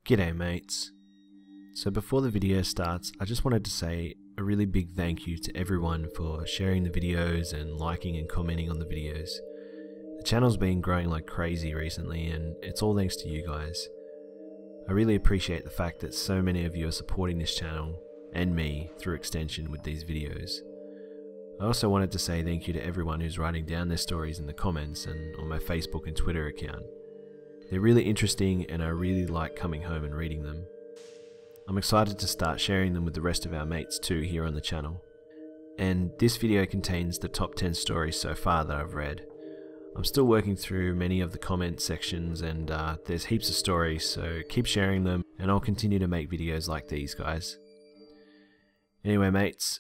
G'day mates. So before the video starts, I just wanted to say a really big thank you to everyone for sharing the videos and liking and commenting on the videos. The channel's been growing like crazy recently and it's all thanks to you guys. I really appreciate the fact that so many of you are supporting this channel and me through extension with these videos. I also wanted to say thank you to everyone who's writing down their stories in the comments and on my Facebook and Twitter account. They're really interesting and I really like coming home and reading them. I'm excited to start sharing them with the rest of our mates too here on the channel. And this video contains the top 10 stories so far that I've read. I'm still working through many of the comment sections and there's heaps of stories, so keep sharing them and I'll continue to make videos like these guys. Anyway mates,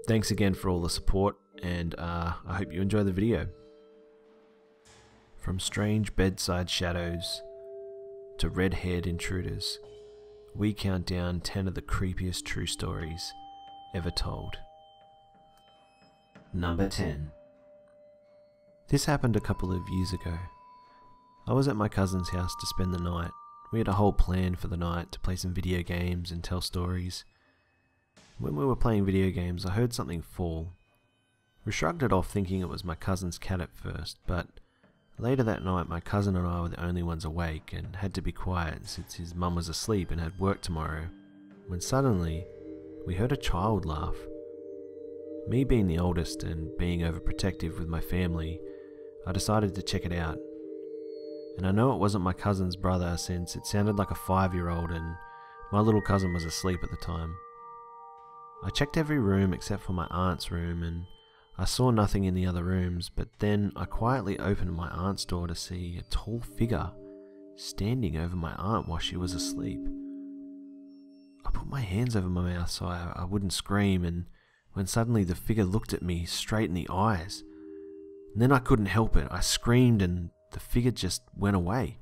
thanks again for all the support and I hope you enjoy the video. From strange bedside shadows to red-haired intruders, we count down 10 of the creepiest true stories ever told. Number 10. This happened a couple of years ago. I was at my cousin's house to spend the night. We had a whole plan for the night to play some video games and tell stories. When we were playing video games, I heard something fall. We shrugged it off thinking it was my cousin's cat at first, but later that night my cousin and I were the only ones awake and had to be quiet since his mum was asleep and had work tomorrow, when suddenly we heard a child laugh. Me being the oldest and being overprotective with my family, I decided to check it out. And I know it wasn't my cousin's brother since it sounded like a 5-year-old and my little cousin was asleep at the time. I checked every room except for my aunt's room and I saw nothing in the other rooms, but then I quietly opened my aunt's door to see a tall figure standing over my aunt while she was asleep. I put my hands over my mouth so I wouldn't scream, and when suddenly the figure looked at me straight in the eyes. And then I couldn't help it. I screamed and the figure just went away.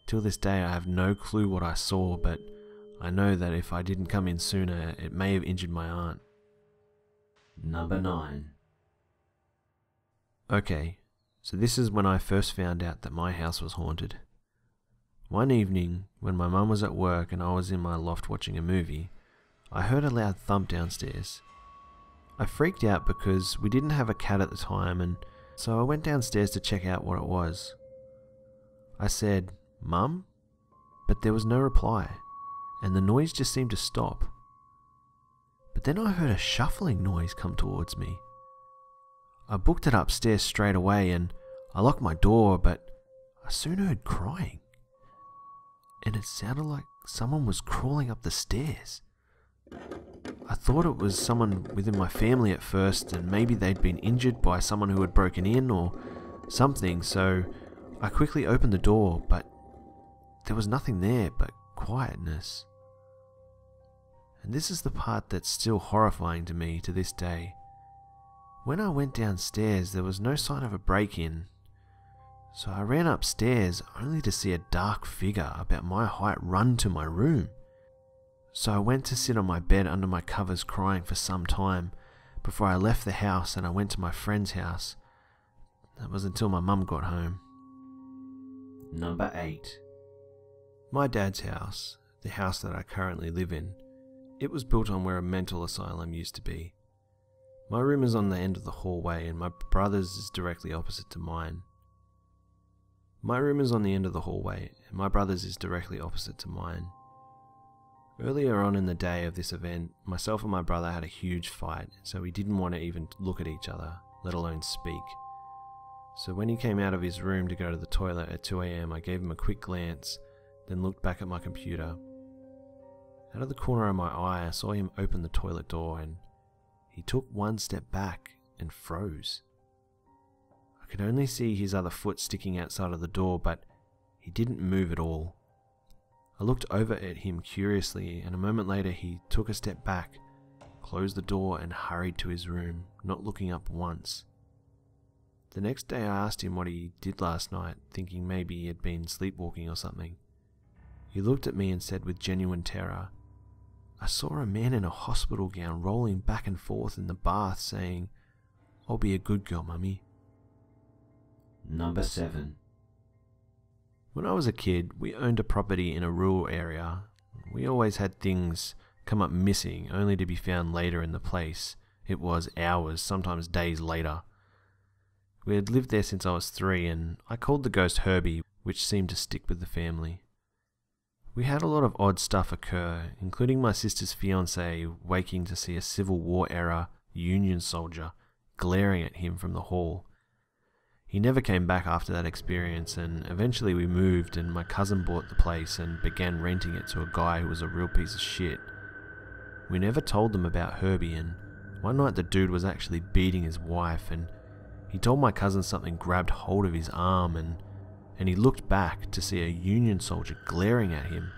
Till this day I have no clue what I saw, but I know that if I didn't come in sooner, it may have injured my aunt. Number 9. Okay, so this is when I first found out that my house was haunted. One evening, when my mum was at work and I was in my loft watching a movie, I heard a loud thump downstairs. I freaked out because we didn't have a cat at the time, and so I went downstairs to check out what it was. I said, "Mum?" But there was no reply, and the noise just seemed to stop. But then I heard a shuffling noise come towards me. I booked it upstairs straight away and I locked my door, but I soon heard crying. And it sounded like someone was crawling up the stairs. I thought it was someone within my family at first and maybe they'd been injured by someone who had broken in or something, so I quickly opened the door, but there was nothing there but quietness. And this is the part that's still horrifying to me to this day. When I went downstairs, there was no sign of a break-in, so I ran upstairs only to see a dark figure about my height run to my room. So I went to sit on my bed under my covers crying for some time before I left the house and I went to my friend's house. That was until my mum got home. Number 8. My dad's house, the house that I currently live in, it was built on where a mental asylum used to be. My room is on the end of the hallway and my brother's is directly opposite to mine. My room is on the end of the hallway and my brother's is directly opposite to mine. Earlier on in the day of this event, myself and my brother had a huge fight, so we didn't want to even look at each other, let alone speak. So when he came out of his room to go to the toilet at 2 AM, I gave him a quick glance, then looked back at my computer. Out of the corner of my eye, I saw him open the toilet door and he took one step back and froze. I could only see his other foot sticking outside of the door, but he didn't move at all. I looked over at him curiously and a moment later he took a step back, closed the door and hurried to his room, not looking up once. The next day I asked him what he did last night, thinking maybe he had been sleepwalking or something. He looked at me and said with genuine terror, "I saw a man in a hospital gown rolling back and forth in the bath saying, 'I'll be a good girl, mummy.'" Number 7. When I was a kid, we owned a property in a rural area. We always had things come up missing, only to be found later in the place. It was hours, sometimes days later. We had lived there since I was 3, and I called the ghost Herbie, which seemed to stick with the family. We had a lot of odd stuff occur, including my sister's fiancé waking to see a Civil War era Union soldier glaring at him from the hall. He never came back after that experience, and eventually we moved and my cousin bought the place and began renting it to a guy who was a real piece of shit. We never told them about Herbie, and one night the dude was actually beating his wife, and he told my cousin something grabbed hold of his arm, and he looked back to see a Union soldier glaring at him.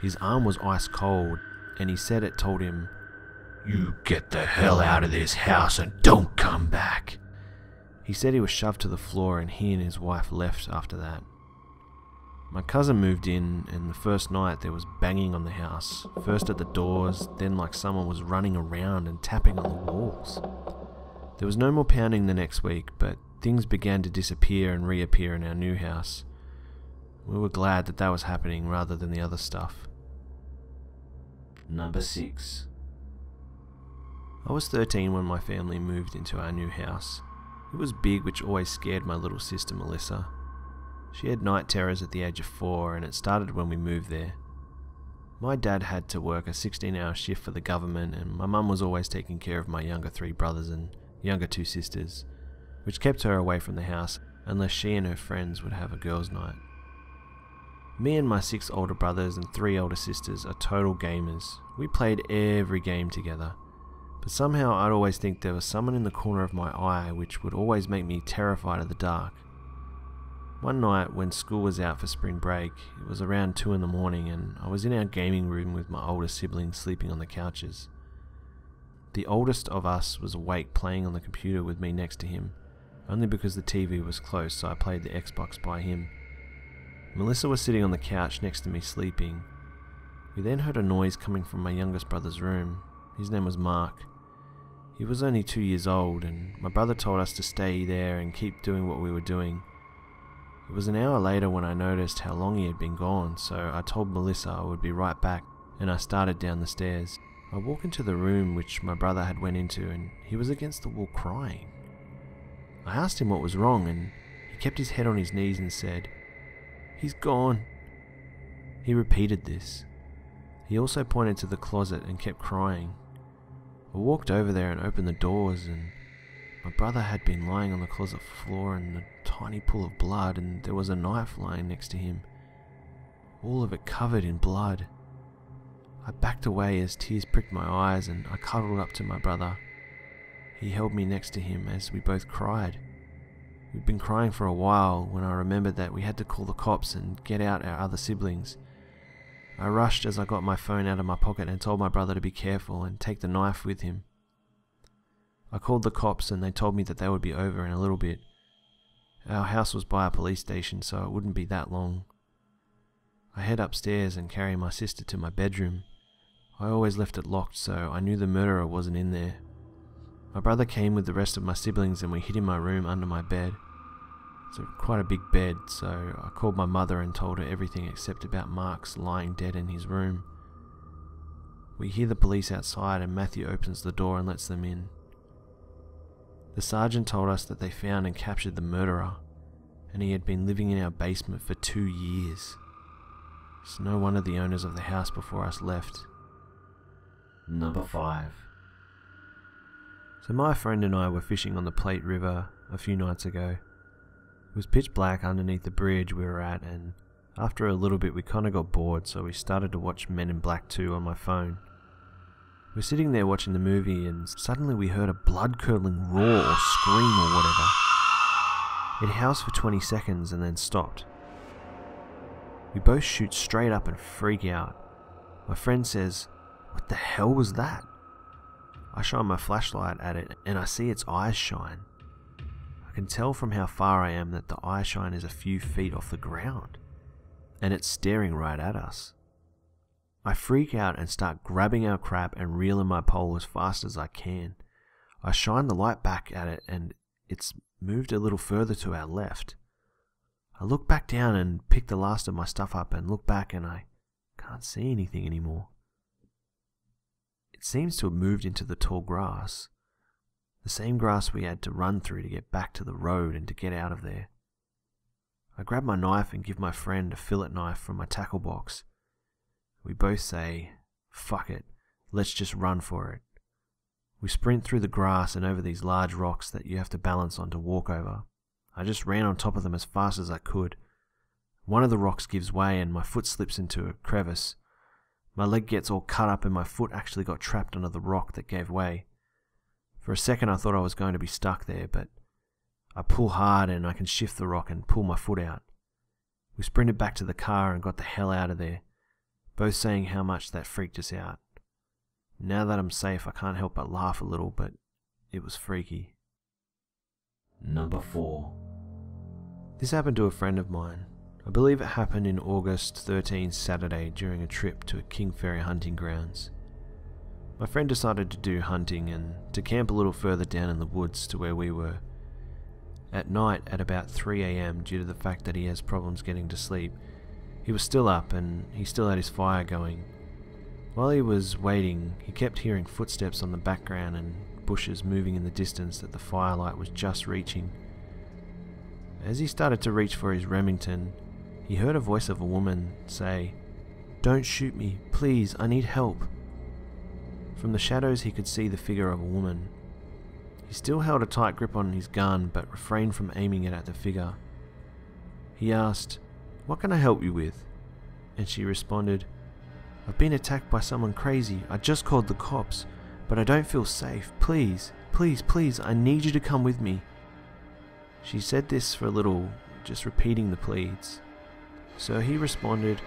His arm was ice cold, and he said it told him, "You get the hell out of this house and don't come back." He said he was shoved to the floor, and he and his wife left after that. My cousin moved in, and the first night there was banging on the house, first at the doors, then like someone was running around and tapping on the walls. There was no more pounding the next week, but things began to disappear and reappear in our new house. We were glad that was happening rather than the other stuff. Number 6. I was 13 when my family moved into our new house. It was big, which always scared my little sister Melissa. She had night terrors at the age of 4, and it started when we moved there. My dad had to work a 16-hour shift for the government, and my mum was always taking care of my younger 3 brothers and younger 2 sisters, which kept her away from the house unless she and her friends would have a girls' night. Me and my 6 older brothers and 3 older sisters are total gamers. We played every game together, but somehow I'd always think there was someone in the corner of my eye, which would always make me terrified of the dark. One night when school was out for spring break, it was around 2 in the morning, and I was in our gaming room with my older siblings sleeping on the couches. The oldest of us was awake playing on the computer with me next to him, only because the TV was close, so I played the Xbox by him. Melissa was sitting on the couch next to me sleeping. We then heard a noise coming from my youngest brother's room. His name was Mark. He was only 2 years old, and my brother told us to stay there and keep doing what we were doing. It was an hour later when I noticed how long he had been gone, so I told Melissa I would be right back, and I started down the stairs. I walked into the room which my brother had went into, and he was against the wall crying. I asked him what was wrong, and he kept his head on his knees and said, "He's gone." He repeated this. He also pointed to the closet and kept crying. I walked over there and opened the doors, and my brother had been lying on the closet floor in a tiny pool of blood, and there was a knife lying next to him, all of it covered in blood. I backed away as tears pricked my eyes, and I cuddled up to my brother. He held me next to him as we both cried. We'd been crying for a while when I remembered that we had to call the cops and get out our other siblings. I rushed as I got my phone out of my pocket and told my brother to be careful and take the knife with him. I called the cops, and they told me that they would be over in a little bit. Our house was by a police station, so it wouldn't be that long. I head upstairs and carry my sister to my bedroom. I always left it locked, so I knew the murderer wasn't in there. My brother came with the rest of my siblings, and we hid in my room under my bed. It's quite a big bed, so I called my mother and told her everything except about Mark's lying dead in his room. We hear the police outside, and Matthew opens the door and lets them in. The sergeant told us that they found and captured the murderer, and he had been living in our basement for 2 years. It's no wonder the owners of the house before us left. Number 5. So my friend and I were fishing on the Plate River a few nights ago. It was pitch black underneath the bridge we were at, and after a little bit we kind of got bored, so we started to watch Men in Black 2 on my phone. We're sitting there watching the movie, and suddenly we heard a blood-curdling roar or scream or whatever. It housed for 20 seconds and then stopped. We both shoot straight up and freak out. My friend says, "What the hell was that?" I shine my flashlight at it, and I see its eyes shine. I can tell from how far I am that the eye shine is a few feet off the ground, and it's staring right at us. I freak out and start grabbing our crap and reeling my pole as fast as I can. I shine the light back at it, and it's moved a little further to our left. I look back down and pick the last of my stuff up and look back, and I can't see anything anymore. It seems to have moved into the tall grass. The same grass we had to run through to get back to the road and to get out of there. I grab my knife and give my friend a fillet knife from my tackle box. We both say, "Fuck it, let's just run for it." We sprint through the grass and over these large rocks that you have to balance on to walk over. I just ran on top of them as fast as I could. One of the rocks gives way and my foot slips into a crevice. My leg gets all cut up and my foot actually got trapped under the rock that gave way. For a second I thought I was going to be stuck there, but I pull hard and I can shift the rock and pull my foot out. We sprinted back to the car and got the hell out of there, both saying how much that freaked us out. Now that I'm safe, I can't help but laugh a little, but it was freaky. Number 4. This happened to a friend of mine. I believe it happened in August 13 Saturday during a trip to a King Ferry hunting grounds. My friend decided to do hunting and to camp a little further down in the woods to where we were. At night at about 3 AM, due to the fact that he has problems getting to sleep, he was still up and he still had his fire going. While he was waiting, he kept hearing footsteps on the background and bushes moving in the distance that the firelight was just reaching. As he started to reach for his Remington, he heard a voice of a woman say, "Don't shoot me, please, I need help." From the shadows he could see the figure of a woman. He still held a tight grip on his gun but refrained from aiming it at the figure. He asked, "What can I help you with?" And she responded, "I've been attacked by someone crazy. I just called the cops, but I don't feel safe. Please, please, please, I need you to come with me." She said this for a little, just repeating the pleads. So he responded,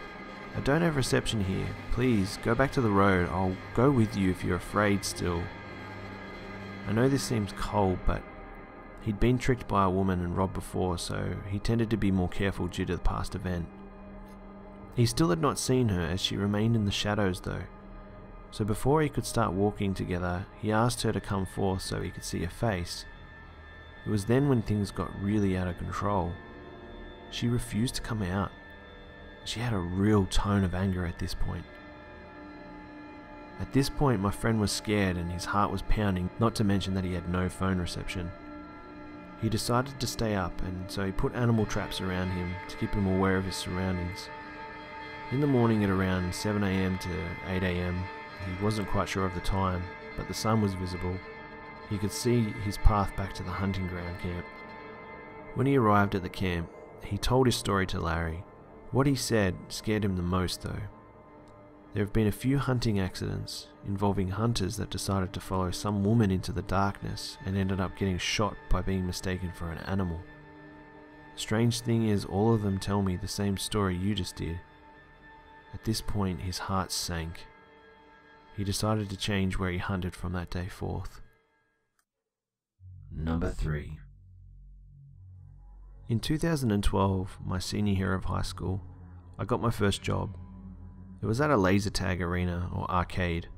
"I don't have reception here. Please, go back to the road. I'll go with you if you're afraid still." I know this seems cold, but he'd been tricked by a woman and robbed before, so he tended to be more careful due to the past event. He still had not seen her as she remained in the shadows though. So before he could start walking together, he asked her to come forth so he could see her face. It was then when things got really out of control. She refused to come out. She had a real tone of anger at this point. At this point, my friend was scared and his heart was pounding, not to mention that he had no phone reception. He decided to stay up, and so he put animal traps around him to keep him aware of his surroundings. In the morning at around 7 AM to 8 AM, he wasn't quite sure of the time, but the sun was visible. He could see his path back to the hunting ground camp. When he arrived at the camp, he told his story to Larry. What he said scared him the most though. There have been a few hunting accidents involving hunters that decided to follow some woman into the darkness and ended up getting shot by being mistaken for an animal. Strange thing is, all of them tell me the same story you just did. At this point, his heart sank. He decided to change where he hunted from that day forth. Number 3. In 2012, my senior year of high school, I got my first job. It was at a laser tag arena or arcade.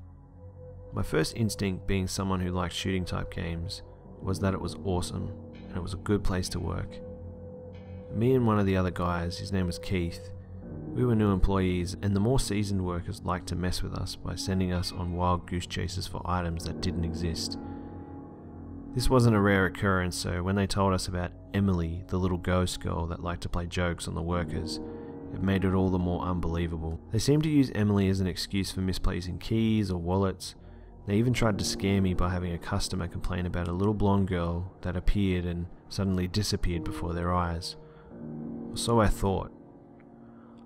My first instinct, being someone who liked shooting type games, was that it was awesome and it was a good place to work. Me and one of the other guys, his name was Keith, we were new employees, and the more seasoned workers liked to mess with us by sending us on wild goose chases for items that didn't exist. This wasn't a rare occurrence, so when they told us about Emily, the little ghost girl that liked to play jokes on the workers, it made it all the more unbelievable. They seemed to use Emily as an excuse for misplacing keys or wallets. They even tried to scare me by having a customer complain about a little blonde girl that appeared and suddenly disappeared before their eyes. Or so I thought.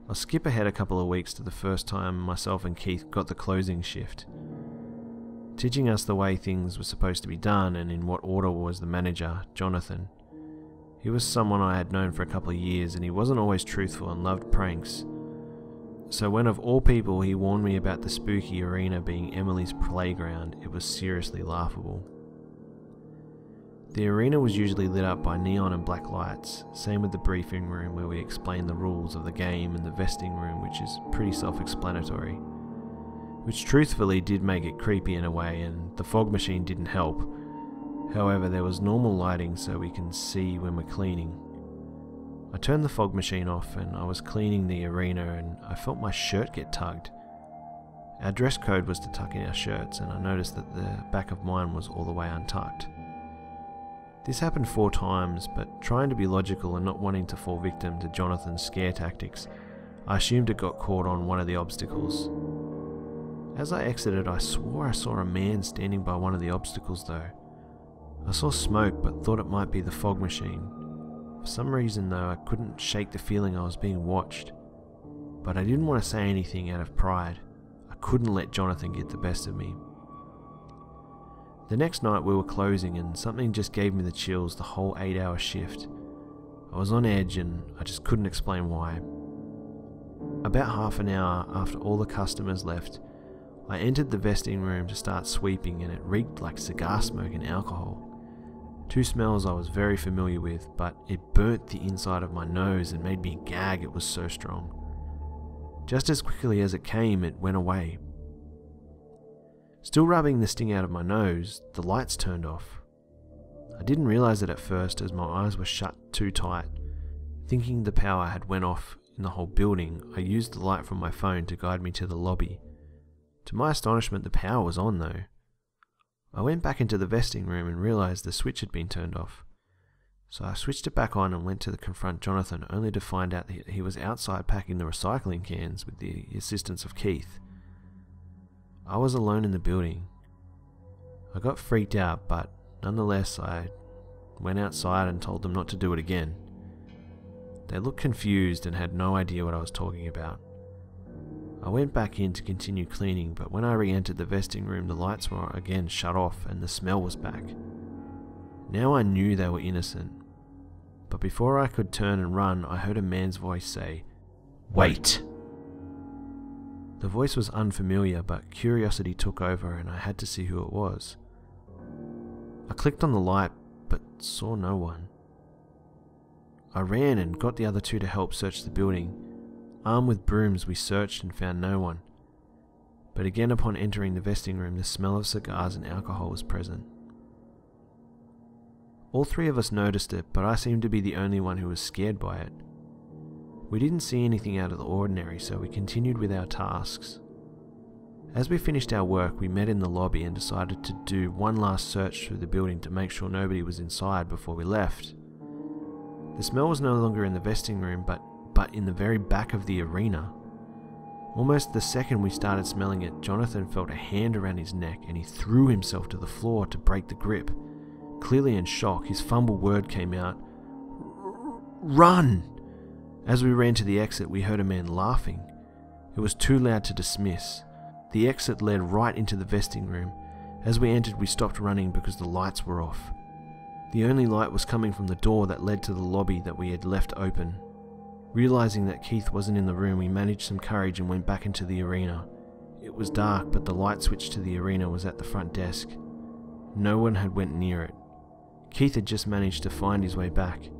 I'll skip ahead a couple of weeks to the first time myself and Keith got the closing shift. Teaching us the way things were supposed to be done and in what order was the manager, Jonathan. He was someone I had known for a couple of years, and he wasn't always truthful and loved pranks. So when of all people he warned me about the spooky arena being Emily's playground, it was seriously laughable. The arena was usually lit up by neon and black lights, same with the briefing room where we explained the rules of the game, and the vesting room, which is pretty self-explanatory. Which truthfully did make it creepy in a way, and the fog machine didn't help. However, there was normal lighting so we can see when we're cleaning. I turned the fog machine off and I was cleaning the arena and I felt my shirt get tugged. Our dress code was to tuck in our shirts and I noticed that the back of mine was all the way untucked. This happened 4 times, but trying to be logical and not wanting to fall victim to Jonathan's scare tactics, I assumed it got caught on one of the obstacles. As I exited, I swore I saw a man standing by one of the obstacles though. I saw smoke but thought it might be the fog machine. For some reason though, I couldn't shake the feeling I was being watched. But I didn't want to say anything out of pride. I couldn't let Jonathan get the best of me. The next night we were closing and something just gave me the chills the whole 8-hour shift. I was on edge and I just couldn't explain why. About half an hour after all the customers left, I entered the vesting room to start sweeping and it reeked like cigar smoke and alcohol. 2 smells I was very familiar with, but it burnt the inside of my nose and made me gag, it was so strong. Just as quickly as it came, it went away. Still rubbing the sting out of my nose, the lights turned off. I didn't realize it at first as my eyes were shut too tight. Thinking the power had went off in the whole building, I used the light from my phone to guide me to the lobby. To my astonishment, the power was on though. I went back into the vesting room and realized the switch had been turned off. So I switched it back on and went to confront Jonathan, only to find out that he was outside packing the recycling cans with the assistance of Keith. I was alone in the building. I got freaked out, but nonetheless I went outside and told them not to do it again. They looked confused and had no idea what I was talking about. I went back in to continue cleaning, but when I re-entered the vesting room, the lights were again shut off and the smell was back. Now I knew they were innocent, but before I could turn and run, I heard a man's voice say, "Wait!" The voice was unfamiliar, but curiosity took over and I had to see who it was. I clicked on the light, but saw no one. I ran and got the other 2 to help search the building. Armed with brooms, we searched and found no one. But again, upon entering the vesting room, the smell of cigars and alcohol was present. All 3 of us noticed it, but I seemed to be the only one who was scared by it. We didn't see anything out of the ordinary, so we continued with our tasks. As we finished our work, we met in the lobby and decided to do one last search through the building to make sure nobody was inside before we left. The smell was no longer in the vesting room, but in the very back of the arena. Almost the second we started smelling it, Jonathan felt a hand around his neck and he threw himself to the floor to break the grip. Clearly in shock, his fumbled word came out, "Run!" As we ran to the exit, we heard a man laughing. It was too loud to dismiss. The exit led right into the vesting room. As we entered, we stopped running because the lights were off. The only light was coming from the door that led to the lobby that we had left open. Realizing that Keith wasn't in the room, we managed some courage and went back into the arena. It was dark, but the light switch to the arena was at the front desk. No one had went near it. Keith had just managed to find his way back.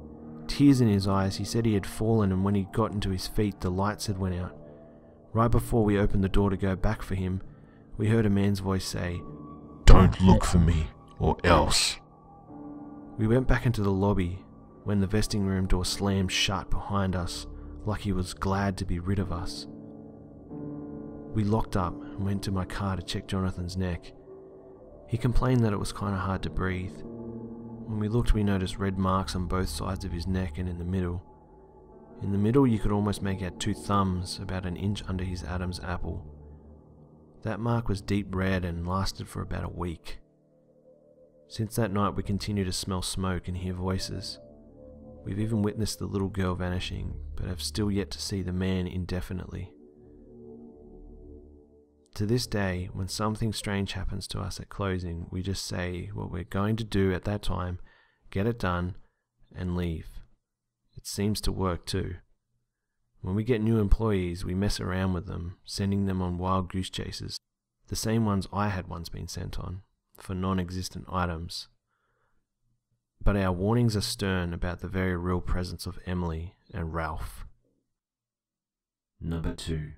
Tears in his eyes, he said he had fallen, and when he got into his feet, the lights had went out. Right before we opened the door to go back for him, we heard a man's voice say, "Don't look for me, or else." We went back into the lobby when the vesting room door slammed shut behind us, like he was glad to be rid of us. We locked up and went to my car to check Jonathan's neck. He complained that it was kind of hard to breathe. When we looked, we noticed red marks on both sides of his neck and in the middle. In the middle, you could almost make out 2 thumbs about an inch under his Adam's apple. That mark was deep red and lasted for about a week. Since that night, we continue to smell smoke and hear voices. We've even witnessed the little girl vanishing, but have still yet to see the man indefinitely. To this day, when something strange happens to us at closing, we just say what we're going to do at that time, get it done, and leave. It seems to work too. When we get new employees, we mess around with them, sending them on wild goose chases, the same ones I had once been sent on, for non-existent items. But our warnings are stern about the very real presence of Emily and Ralph. Number 2.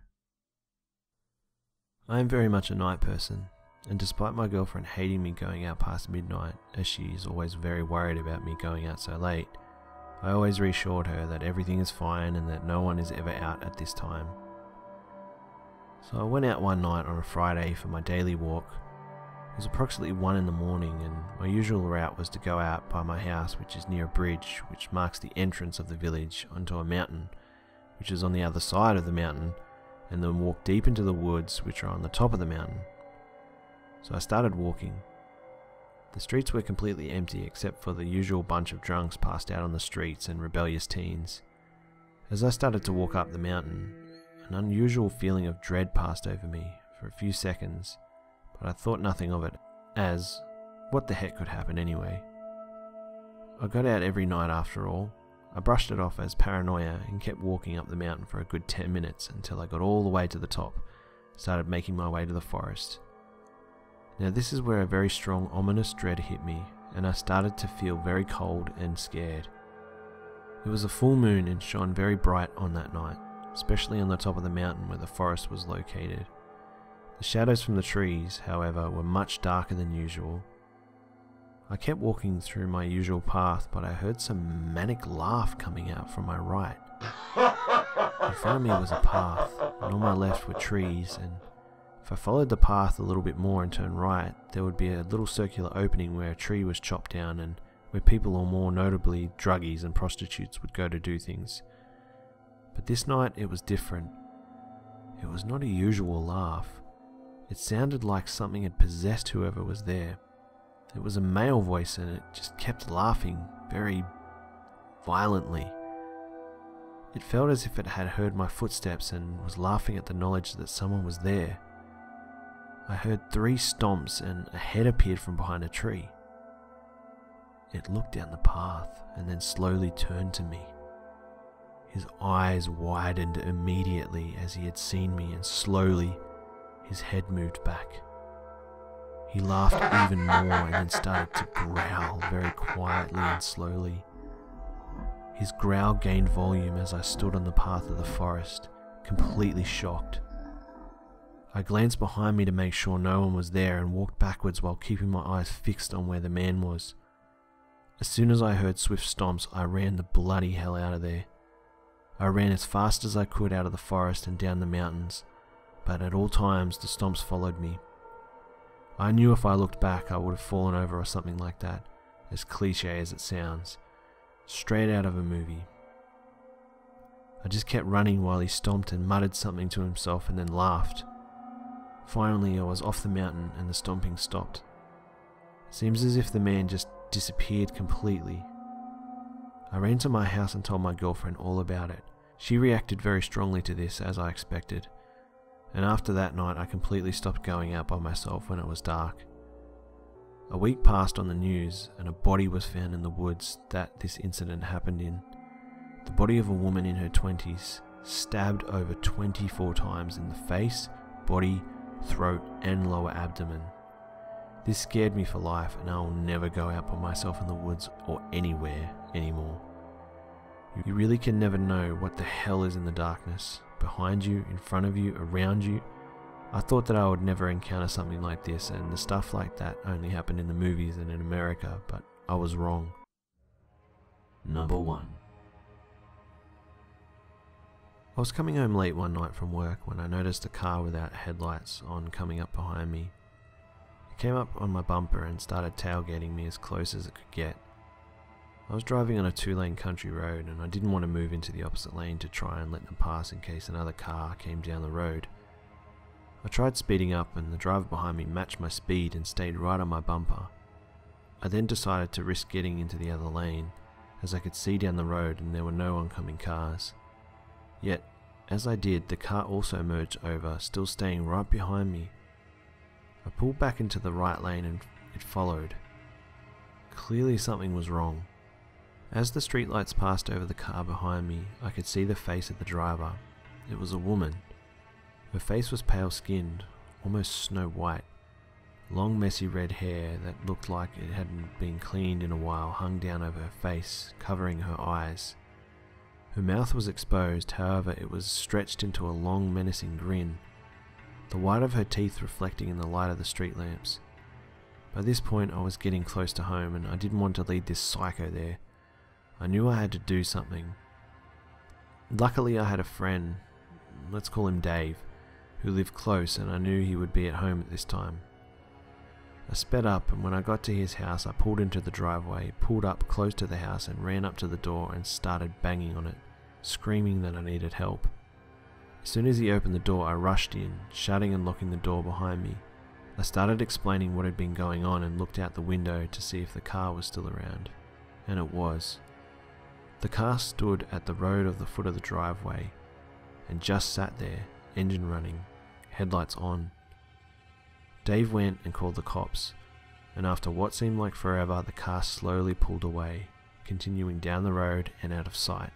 I am very much a night person, and despite my girlfriend hating me going out past midnight, as she is always very worried about me going out so late, I always reassured her that everything is fine and that no one is ever out at this time. So I went out one night on a Friday for my daily walk. It was approximately 1 in the morning, and my usual route was to go out by my house, which is near a bridge which marks the entrance of the village, onto a mountain which is on the other side of the mountain, and then walk deep into the woods which are on the top of the mountain. So I started walking. The streets were completely empty except for the usual bunch of drunks passed out on the streets and rebellious teens. As I started to walk up the mountain, an unusual feeling of dread passed over me for a few seconds, but I thought nothing of it, as what the heck could happen anyway? I got out every night after all. I brushed it off as paranoia and kept walking up the mountain for a good 10 minutes until I got all the way to the top, started making my way to the forest. Now this is where a very strong ominous dread hit me, and I started to feel very cold and scared. It was a full moon and shone very bright on that night, especially on the top of the mountain where the forest was located. The shadows from the trees, however, were much darker than usual. I kept walking through my usual path, but I heard some manic laugh coming out from my right. In front of me was a path, and on my left were trees, and if I followed the path a little bit more and turned right, there would be a little circular opening where a tree was chopped down and where people, or more notably druggies and prostitutes, would go to do things. But this night it was different. It was not a usual laugh. It sounded like something had possessed whoever was there. It was a male voice and it just kept laughing very violently. It felt as if it had heard my footsteps and was laughing at the knowledge that someone was there. I heard 3 stomps and a head appeared from behind a tree. It looked down the path and then slowly turned to me. His eyes widened immediately as he had seen me, and slowly his head moved back. He laughed even more and then started to growl very quietly and slowly. His growl gained volume as I stood on the path of the forest, completely shocked. I glanced behind me to make sure no one was there and walked backwards while keeping my eyes fixed on where the man was. As soon as I heard swift stomps, I ran the bloody hell out of there. I ran as fast as I could out of the forest and down the mountains, but at all times the stomps followed me. I knew if I looked back I would have fallen over or something like that, as cliche as it sounds, straight out of a movie. I just kept running while he stomped and muttered something to himself and then laughed. Finally I was off the mountain and the stomping stopped. It seems as if the man just disappeared completely. I ran to my house and told my girlfriend all about it. She reacted very strongly to this, as I expected, and after that night I completely stopped going out by myself when it was dark. A week passed on the news and a body was found in the woods that this incident happened in. The body of a woman in her 20s, stabbed over 24 times in the face, body, throat and lower abdomen. This scared me for life, and I will never go out by myself in the woods or anywhere anymore. You really can never know what the hell is in the darkness, behind you, in front of you, around you. I thought that I would never encounter something like this, and the stuff like that only happened in the movies and in America, but I was wrong. Number 1. I was coming home late one night from work when I noticed a car without headlights on coming up behind me. It came up on my bumper and started tailgating me as close as it could get. I was driving on a 2-lane country road and I didn't want to move into the opposite lane to try and let them pass in case another car came down the road. I tried speeding up and the driver behind me matched my speed and stayed right on my bumper. I then decided to risk getting into the other lane, as I could see down the road and there were no oncoming cars. Yet, as I did, the car also merged over, still staying right behind me. I pulled back into the right lane and it followed. Clearly something was wrong. As the streetlights passed over the car behind me, I could see the face of the driver. It was a woman. Her face was pale-skinned, almost snow white. Long messy red hair that looked like it hadn't been cleaned in a while hung down over her face, covering her eyes. Her mouth was exposed, however it was stretched into a long menacing grin, the white of her teeth reflecting in the light of the street lamps. By this point I was getting close to home and I didn't want to lead this psycho there. I knew I had to do something. Luckily I had a friend, let's call him Dave, who lived close, and I knew he would be at home at this time. I sped up, and when I got to his house I pulled into the driveway, pulled up close to the house and ran up to the door and started banging on it, screaming that I needed help. As soon as he opened the door I rushed in, shutting and locking the door behind me. I started explaining what had been going on and looked out the window to see if the car was still around, and it was. The car stood at the road of the foot of the driveway and just sat there, engine running, headlights on. Dave went and called the cops, and after what seemed like forever, the car slowly pulled away, continuing down the road and out of sight.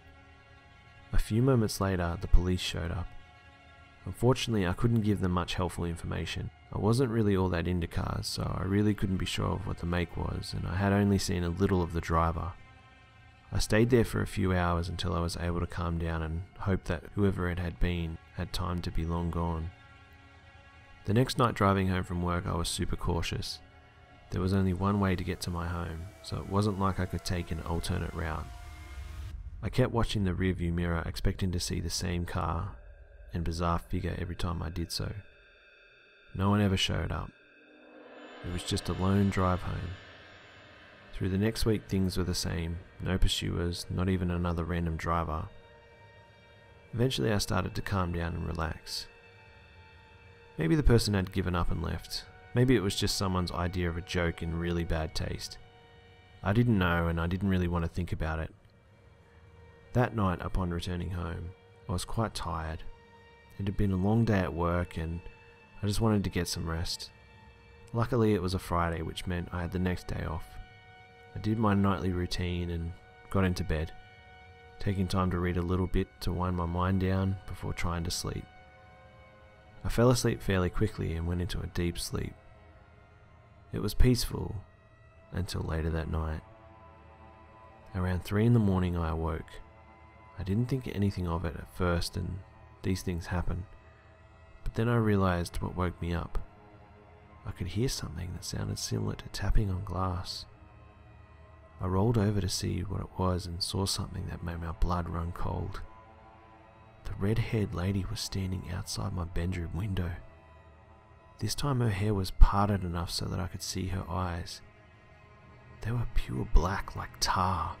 A few moments later, the police showed up. Unfortunately, I couldn't give them much helpful information. I wasn't really all that into cars, so I really couldn't be sure of what the make was, and I had only seen a little of the driver. I stayed there for a few hours until I was able to calm down and hope that whoever it had been had time to be long gone. The next night driving home from work I was super cautious. There was only one way to get to my home, so it wasn't like I could take an alternate route. I kept watching the rearview mirror, expecting to see the same car and bizarre figure every time I did so. No one ever showed up. It was just a lone drive home. Through the next week things were the same, no pursuers, not even another random driver. Eventually I started to calm down and relax. Maybe the person had given up and left. Maybe it was just someone's idea of a joke in really bad taste. I didn't know, and I didn't really want to think about it. That night, upon returning home, I was quite tired. It had been a long day at work and I just wanted to get some rest. Luckily it was a Friday, which meant I had the next day off. I did my nightly routine and got into bed, taking time to read a little bit to wind my mind down before trying to sleep. I fell asleep fairly quickly and went into a deep sleep. It was peaceful until later that night. Around 3 in the morning I awoke. I didn't think anything of it at first, and these things happen. But then I realized what woke me up. I could hear something that sounded similar to tapping on glass. I rolled over to see what it was and saw something that made my blood run cold. The red-haired lady was standing outside my bedroom window. This time her hair was parted enough so that I could see her eyes. They were pure black like tar,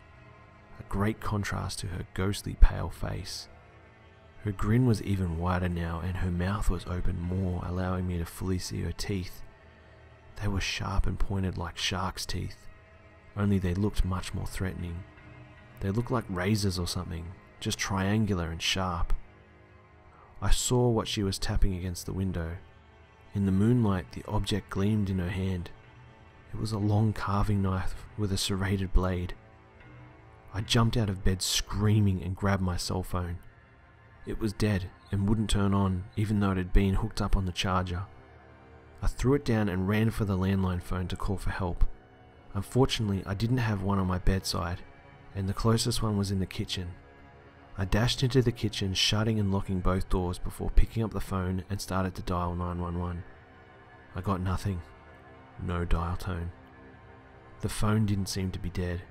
a great contrast to her ghostly pale face. Her grin was even wider now, and her mouth was open more, allowing me to fully see her teeth. They were sharp and pointed like shark's teeth, only they looked much more threatening. They looked like razors or something, just triangular and sharp. I saw what she was tapping against the window. In the moonlight, the object gleamed in her hand. It was a long carving knife with a serrated blade. I jumped out of bed screaming and grabbed my cell phone. It was dead and wouldn't turn on, even though it had been hooked up on the charger. I threw it down and ran for the landline phone to call for help. Unfortunately, I didn't have one on my bedside, and the closest one was in the kitchen. I dashed into the kitchen, shutting and locking both doors before picking up the phone and started to dial 911. I got nothing. No dial tone. The phone didn't seem to be dead.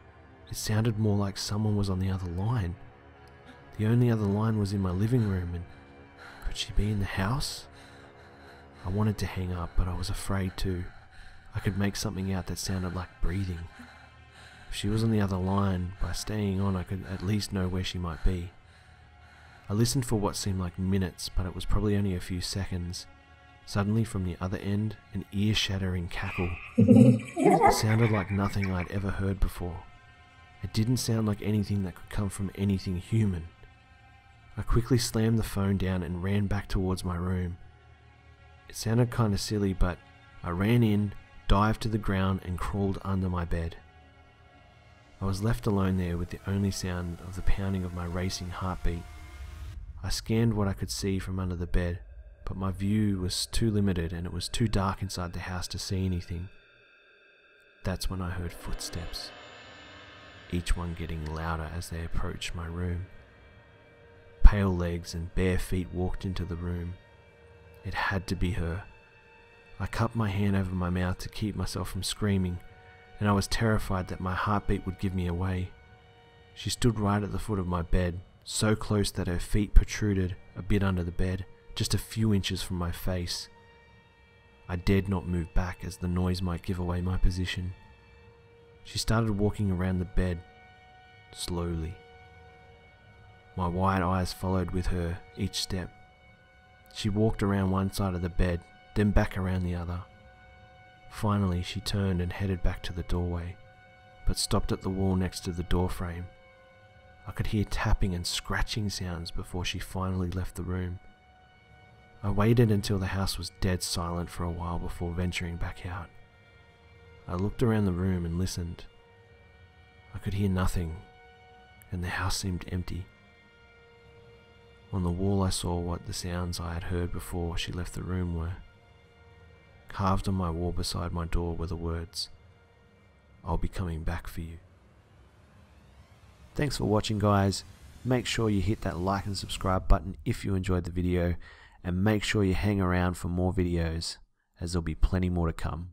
It sounded more like someone was on the other line. The only other line was in my living room, and could she be in the house? I wanted to hang up, but I was afraid to. I could make something out that sounded like breathing. If she was on the other line, by staying on I could at least know where she might be. I listened for what seemed like minutes, but it was probably only a few seconds. Suddenly from the other end, an ear-shattering cackle. It sounded like nothing I'd ever heard before. It didn't sound like anything that could come from anything human. I quickly slammed the phone down and ran back towards my room. It sounded kinda silly, but I ran in, dived to the ground and crawled under my bed. I was left alone there with the only sound of the pounding of my racing heartbeat. I scanned what I could see from under the bed, but my view was too limited and it was too dark inside the house to see anything. That's when I heard footsteps, each one getting louder as they approached my room. Pale legs and bare feet walked into the room. It had to be her. I cupped my hand over my mouth to keep myself from screaming, and I was terrified that my heartbeat would give me away. She stood right at the foot of my bed, so close that her feet protruded a bit under the bed, just a few inches from my face. I dared not move back as the noise might give away my position. She started walking around the bed, slowly. My wide eyes followed with her each step. She walked around one side of the bed, then back around the other. Finally, she turned and headed back to the doorway, but stopped at the wall next to the door frame. I could hear tapping and scratching sounds before she finally left the room. I waited until the house was dead silent for a while before venturing back out. I looked around the room and listened. I could hear nothing, and the house seemed empty. On the wall I saw what the sounds I had heard before she left the room were. Carved on my wall beside my door were the words, "I'll be coming back for you." Thanks for watching, guys. Make sure you hit that like and subscribe button if you enjoyed the video, and make sure you hang around for more videos, as there'll be plenty more to come.